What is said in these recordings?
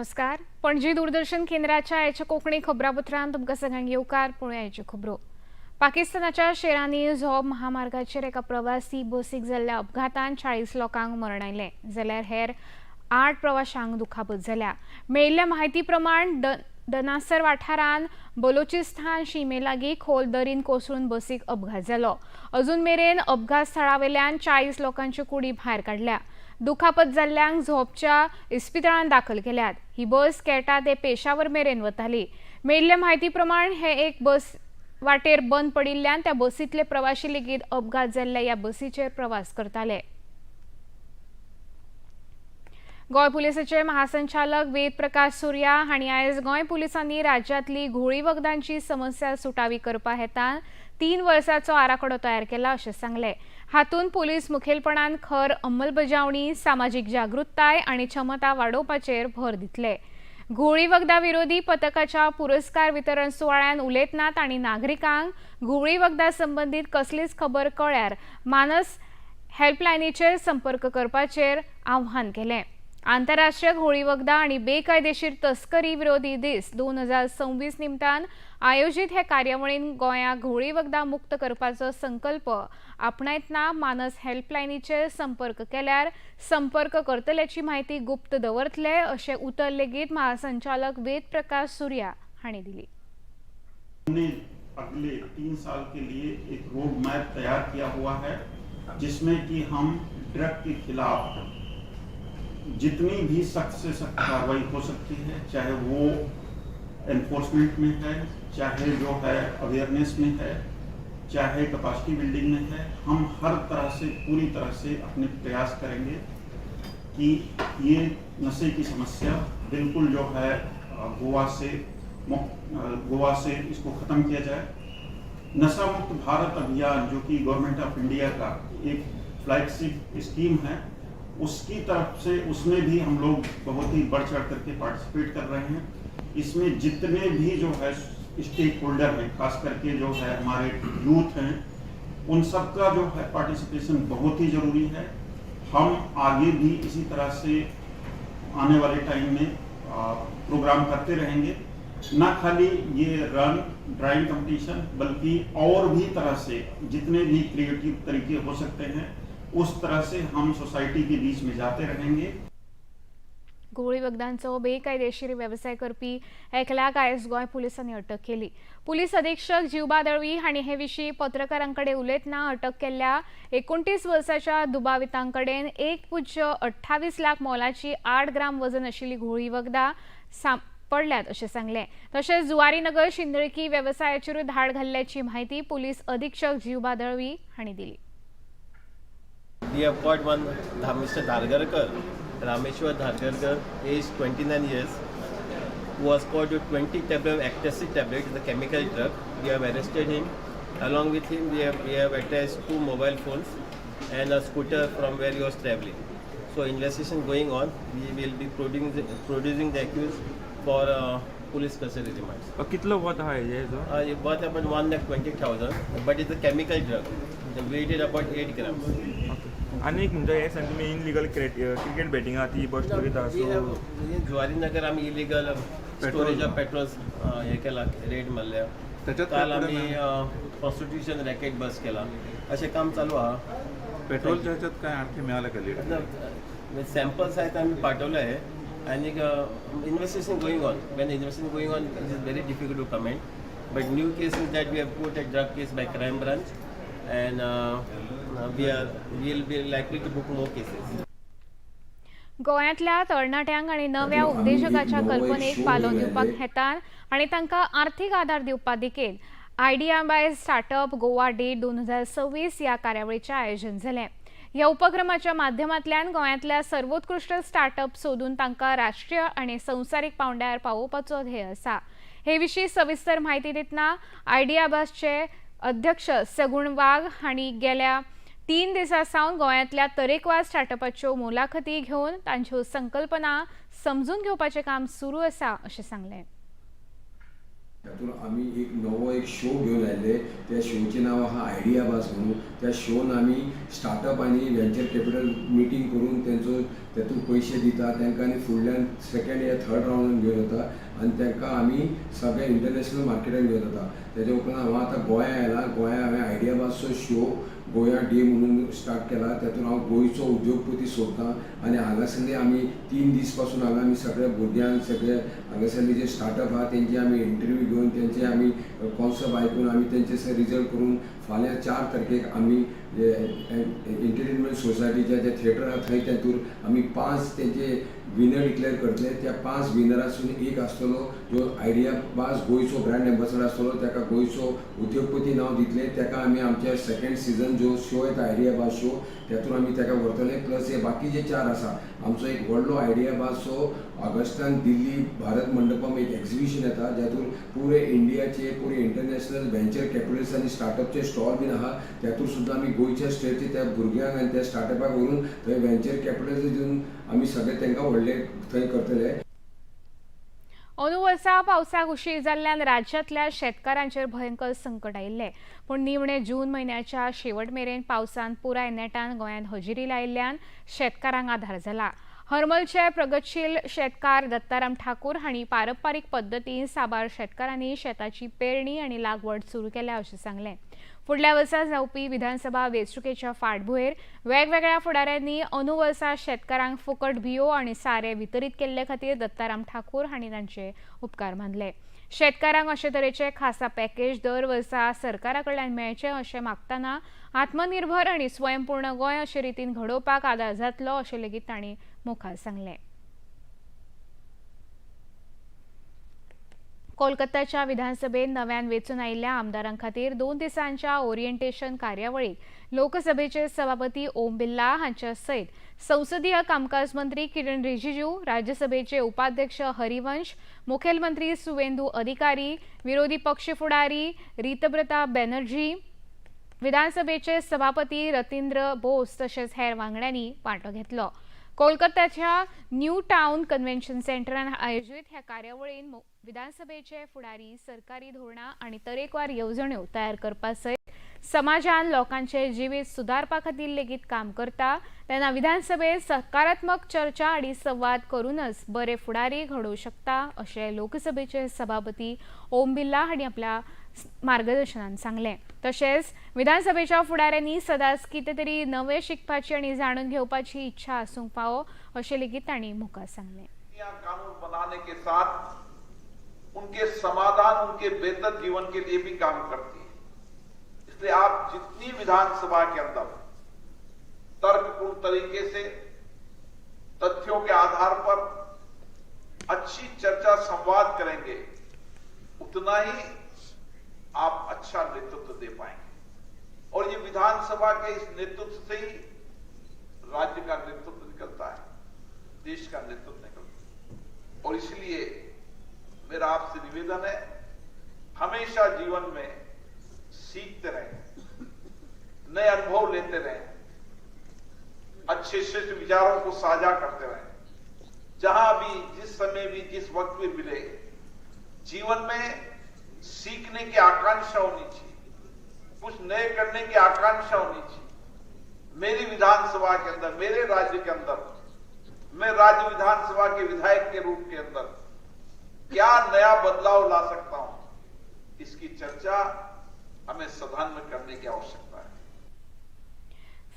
नमस्कार. पणजी दूरदर्शन केंद्राच्या याच्या कोंकणी खबरापत्रांत तुमकां सगळ्यांक येवकार. पळोवया खबरो. पाकिस्तानाच्या शेरानी झोब महामार्गाचेर एका प्रवासी बसीक जाल्ल्या अपघातांत 40 लोकांक मरण आयलें, जाल्यार हेर 8 प्रवाशांक दुखापत जाल्या. मेळिल्ल्या म्हायती प्रमाण दनासर वाठारांत बलोचिस्तान शिमेलागीं खोल दरीन कोसळून बसीक अपघात जालो. अजून मेरेन अपघात स्थळावेल्यान 40 लोकांच्यो कुडी भायर काडल्या. दुखापत जाल्ल्यांक झोबच्या इस्पितळांत दाखल केल्यात. ही बस केटा ते पेशावर मेरेन वताली. मेळिल्ल्या म्हायती प्रमाण हे एक बस वाटेर बंद पडिल्ल्यान त्या बसींतले प्रवाशी लेगीत अपघात जाल्ल्या ह्या बसीचेर प्रवास करताले. गोंय पुलिसाचे महासंचालक वेद प्रकाश सुर्या हांणी आयज गोंय पुलिसांनी राज्यांतली घुवळी वखदांची समस्या सुटावी करपा हेतान 3 वर्सांचो आराखडो तयार केला अशें सांगलें. हातूंत पुलीस मुखेलपणान खर अंमलबजावणी, सामाजीक जागृताय आनी क्षमता वाडोवपाचेर भर दितले. घुवळी वखदां विरोधी पथकाच्या पुरस्कार वितरण सुवाळ्यान उलयतना तांणी नागरिकांक घुवळी वखदां संबंदीत कसलीच खबर कळ्यार मानस हेल्पलायनीचेर संपर्क करपाचेर आव्हान केलें. आंतरराष्ट्रीय घुवळी वखदां आनी बेकायदेशीर तस्करी विरोधी दीस 2026 निमतान आयोजीत हे कार्यावळीन गोंयाक घुवळी वखदां मुक्त करपाचो संकल्प आपणायतना मानस हेल्पलायनीचेर संपर्क केल्यार संपर्क करतल्याची म्हायती गुप्त दवरतले अशें उतर लेगीत महासंचालक वेद प्रकाश सुर्या हांणी दिली. हमने अगले 3 साल के लिए एक रोड मैप तैयार किया हुआ है, जिसमें कि हम ड्रग के खिलाफ जितनी भी सख्त से सख्त कार्रवाई हो सकती है, चाहे वो एनफोर्समेंट में है, चाहे जो है अवेयरनेस में है, चाहे कैपेसिटी बिल्डिंग में है, हम हर तरह से पूरी तरह से अपने प्रयास करेंगे कि ये नशे की समस्या बिल्कुल जो है गोवा से इसको ख़त्म किया जाए. नशा मुक्त भारत अभियान जो कि गवर्नमेंट ऑफ इंडिया का एक फ्लैगशिप स्कीम है, उसकी तरफ से उसमें भी हम लोग बहुत ही बढ़ चढ़ करके पार्टिसिपेट कर रहे हैं. इसमें जितने भी जो है स्टेक होल्डर हैं, खास करके जो है हमारे यूथ हैं, उन सब का जो है पार्टिसिपेशन बहुत ही ज़रूरी है. हम आगे भी इसी तरह से आने वाले टाइम में प्रोग्राम करते रहेंगे. ना खाली ये रन ड्राइंग कंपटीशन, बल्कि और भी तरह से जितने भी क्रिएटिव तरीके हो सकते हैं, उस तरह से हम सोसाइटी के बीच में जाते रहेंगे. घुवळी वखदांचो बेकायदेशीर व्यवसाय करपी एकल्याक आयज गोंय पुलिसांनी अटक केली. पुलीस अधीक्षक जीवबा दळवी हांणी हे विशीं पत्रकारांकडे उलयतना अटक केल्ल्या 29 वर्साच्या दुबावितांकडेन 1.28 लाख मोलाची 8 ग्राम वजन आशिल्ली घुवळी वखदां सापडल्यात अशें सांगलें. तशेंच जुवारीनगर शिंदळकी वेवसायाचेरूय धाड घाल्ल्याची म्हायती पुलीस अधीक्षक जीवबा दळवी हांणी दिली. We have caught one Mr. Dhargarkar, Rameshwar Dhargarkar, aged 29 years, who was caught with 20 tablets of ecstasy tablets, the chemical drug. We have arrested him. Along with him, we have attached 2 mobile phones and a scooter from where he was traveling. So investigation going on. We will be producing the accused for police custody remand. कितलो वत आहे याचो? Worth about 1,20,000, but it's a chemical drug. The weight is about 8 grams. आनी म्हणजे हे सांग तुम्ही illegal cricket batting आहा ती बस करीता सो जुवारीनगर आम्ही इलिगल स्टोरेज ऑफ पेट्रोल हे केला, रेड मारल्या. काल आम्ही प्रॉस्टिट्यूशन रॅकेट बस केला. असे काम चालू आहा. पेट्रोलच्या ह्याच्यात काय आणखी मिळालं का लीड? सॅम्पल्स आहेत आम्ही पाठवलं आहे आणि investigation going on. When investigation going on it is very difficult to comment, but new cases that we have put a drug case by crime branch and we'll be likely to book more cases. गोंयांतल्या तरणाट्यांक आनी नव्या उद्देजकाच्या कल्पनेक पालो दिवपाक हेतान आनी तांकां आर्थीक आदार दिवपा देखीत idea by startup Goa day 2026 ह्या कार्यावळीचें आयोजन जालें. ह्या उपक्रमाच्या माध्यमांतल्यान गोंयांतल्या सर्वोत्कृश्ट स्टार्टअप सोदून तांकां राष्ट्रीय आनी संवसारीक पांवड्यार पावोवपाचो ध्येय आसा. हे विशीं सविस्तर म्हायती दितना आयडिया बासचे अध्यक्ष सगुण वाघ हांणी गेल्या 3 दिसां सावन गोंयांतल्या तरेकवार स्टार्टअपाच्यो मुलाखती घेवन तांच्यो संकल्पना समजून घेवपाचें काम सुरू आसा अशें सांगलें. त्यातून आम्ही एक शो घेऊन आले. त्या शोचे नाव हा आयडिया बाज म्हणून. त्या शोन आम्ही स्टार्टअप आणि व्हेंचर कॅपिटल मिटींग करून त्यातून पैसे दिता तांकां आनी फुडल्यान सेकंड या थर्ड राउंडान घेवन वता आनी तांकां आमी सगळ्या इंटरनॅशनल मार्केटान घेवन वता. तेज्या उपरांत हांव आतां गोंया आयला. गोंया हांवें आयडिया बाजचो शो गोंया डे म्हणून स्टार्ट केला. तातूंत हांव गोंयचो उद्योगपती सोदतां आनी हांगासरली आमी 3 दीस पासून हांगा आमी सगळ्या भुरग्यांक सगळे हांगासरले जे स्टार्टअप आहा तेंचे आमी इंटरव्यू घेवन तेंचे आमी कॉन्सेप्ट आयकून आमी तेंचे रिजल्ट करून फाल्यां 4 तारखेक आमी एंटरटेनमेंट सोसायटीच्या जे थिएटर आहा थंय तातूंत आमी 5 तेंचे विनर डिक्लेअर करतले. त्या 5 विनरांसून एक आसतलो जो आयडिया बाज गोंयचो ब्रँड एम्बेसेडर आसतलो. ताका गोंयचो उद्योगपती नांव दितले. ताका आमी आमच्या सेकंड सीझन जो शो येता आयडिया बाज शो तातूंत आमी ताका व्हरतले. प्लस हे बाकीचे 4 आसा. आमचो एक व्हडलो आयडिया बाजचो ऑगस्टान दिल्ली भारत मंडपम एक एक्झिबिशन येता जातून पुरे इंडियाचे पुरे इंटरनॅशनल व्हेंचर कॅपिटल्स आनी स्टार्टअपचे स्टॉल बीन आहा. तातूंत सुद्दां आमी गोंयच्या स्टेटचे त्या भुरग्यांक आनी त्या स्टार्टअपाक व्हरून थंय व्हेंचर कॅपिटल्स दिवन आमी सगळे तांकां व्हडले थंय करतले. अंदू वर्सा पावसाक उशीर जाल्ल्यान राज्यांतल्या शेतकारांचेर भयंकर संकट आयिल्लें. पूण निमणे जून म्हयन्याच्या शेवट मेरेन पावसान पुराय नेटान गोंयांत हजेरी लायिल्ल्यान शेतकारांक आधार जाला. हरमलचे प्रगतशील शेतकार दत्ताराम ठाकूर हांणी पारंपारीक पद्दतीन साबार शेतकारांनी शेताची पेरणी आनी लागवड सुरू केल्या अशें सांगलें. फुडल्या वर्सा जावपी विधानसभा वेंचणुकेच्या फाटभुंयेर वेगवेगळ्या फुडाऱ्यांनी अंदू वर्सा शेतकारांक फुकट बियो आनी सारें वितरीत केल्ले खातीर दत्ताराम ठाकूर हांणी तांचे उपकार मानले. शेतकारांक अशे तरेचे खासा पॅकेज दर वर्सा सरकारा कडल्यान मेळचे अशें मागतना आत्मनिर्भर आनी स्वयंपूर्ण गोंय अशे रितीन घडोवपाक आदार जातलो अशें लेगीत तांणी मुखार सांगलें. कोलकाताच्या विधानसभेत नव्यान वेंचून आयिल्ल्या आमदारां खातीर 2 दिसांच्या ओरिएंटेशन कार्यावळीक लोकसभेचे सभापती ओम बिर्ला हांच्या सयत संसदीय कामकाज मंत्री किरण रिजिजू, राज्यसभेचे उपाध्यक्ष हरिवंश, मुखेलमंत्री सुवेंदू अधिकारी, विरोधी पक्ष फुडारी रितब्रता बॅनर्जी, विधानसभेचे सभापती रतींद्र बोस तशेंच हेर वांगड्यांनी वांटो घेतलो. कोलकाताच्या न्यू टाउन कन्व्हेन्शन सेंटरान आयोजीत ह्या कार्यावळीन विधानसभेचे फुडारी सरकारी धोरणां आनी तरेकवार येवजण्यो तयार करपा सयत समाजान लोकांचे जिवीत सुदारपा खातीर लेगीत काम करता तेन्ना विधानसभेत सकारात्मक चर्चा आनी संवाद करूनच बरे फुडारी घडोवंक शकता अशें लोकसभेचे सभापती ओम बिर्ला हांणी आपल्या मार्गदर्शनान सांगलें. तशेंच विधानसभेच्या फुडाऱ्यांनी सदांच कितें तरी नवें शिकपाची आनी जाणून घेवपाची इच्छा आसूंक फावो अशें लेगीत तांणी मुखार सांगलें. कानून बनाने के साथ उनके समाधान उनके बेहतर जीवन के लिए भी काम करती है. इसलिए आप जितनी विधानसभा के अंदर तर्कपूर्ण तरीके से तथ्यों के आधार पर अच्छी चर्चा संवाद करेंगे उतना ही आप अच्छा नेतृत्व दे पाएंगे. और ये विधानसभा के इस नेतृत्व से ही राज्य का नेतृत्व निकलता है, देश का नेतृत्व निकलता है. और इसलिए मेरा आपसे निवेदन है, हमेशा जीवन में सीखते रहें, नए अनुभव लेते रहें, अच्छे श्रेष्ठ विचारों को साझा करते रहें. जहां भी, जिस समय भी, जिस वक्त भी मिले, जीवन में सीखने की आकांक्षा होनी चाहिए, कुछ नए करने की आकांक्षा होनी चाहिए. मेरी विधानसभा के अंदर, मेरे राज्य के अंदर, मैं राज्य विधानसभा के विधायक के रूप के अंदर क्या नया बदलाव ला सकता हूं, इसकी चर्चा हमें सदन में करने की आवश्यकता है.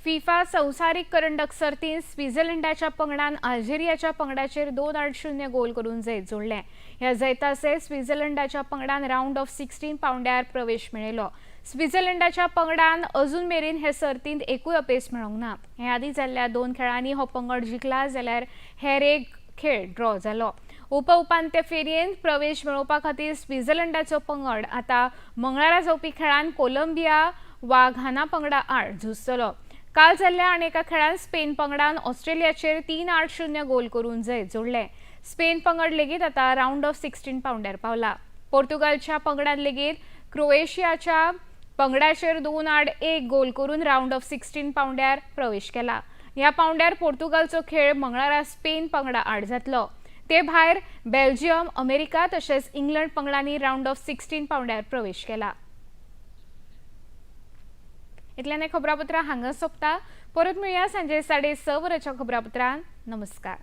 फिफा संवसारीक करंडक सर्तींत स्वित्झर्लंडाच्या पंगडान अल्जेरियाच्या पंगडाचेर 2-0 गोल करून जैत जोडलें. ह्या जैतासयत स्वित्झर्लंडाच्या पंगडान राउंड ऑफ 16 पावंड्यार प्रवेश मेळयलो. स्वित्झर्लंडाच्या पंगडान अजून मेरेन हे सर्तींत एकूय अपेस मेळोंक ना. हे आदीं जाल्ल्या 2 खेळांनी हो पंगड जिखला जाल्यार हेर एक खेळ ड्रॉ जालो. उपांत्य फेरयेंत प्रवेश मेळोवपा खातीर स्वित्झर्लंडाचो पंगड आतां मंगळारा जावपी खेळांत कोलंबिया वा घाना पंगडा आड झुजतलो. काल जाल्ल्या आनी एका खेळांत स्पेन पंगडान ऑस्ट्रेलियाचेर 3-0 गोल करून जैत जोडलें. स्पेन पंगड लेगीत आतां राउंड ऑफ 16 पावंड्यार पावला. पोर्तुगालच्या पंगडान लेगीत क्रोएशियाच्या पंगडाचेर 2-1 गोल करून राउंड ऑफ 16 पावंड्यार प्रवेश केला. ह्या पावंड्यार पोर्तुगालचो खेळ मंगळारा स्पेन पंगडा आड जातलो. ते भायर बेल्जियम, अमेरिका तशेंच इंग्लंड पंगडांनी राउंड ऑफ 16 पावंड्यार प्रवेश केला. इतल्यान खबरापत्रां हांगा सोंपता. परत मेळुया सांजे 6:30 वरांच्या खबरापत्रांत. नमस्कार.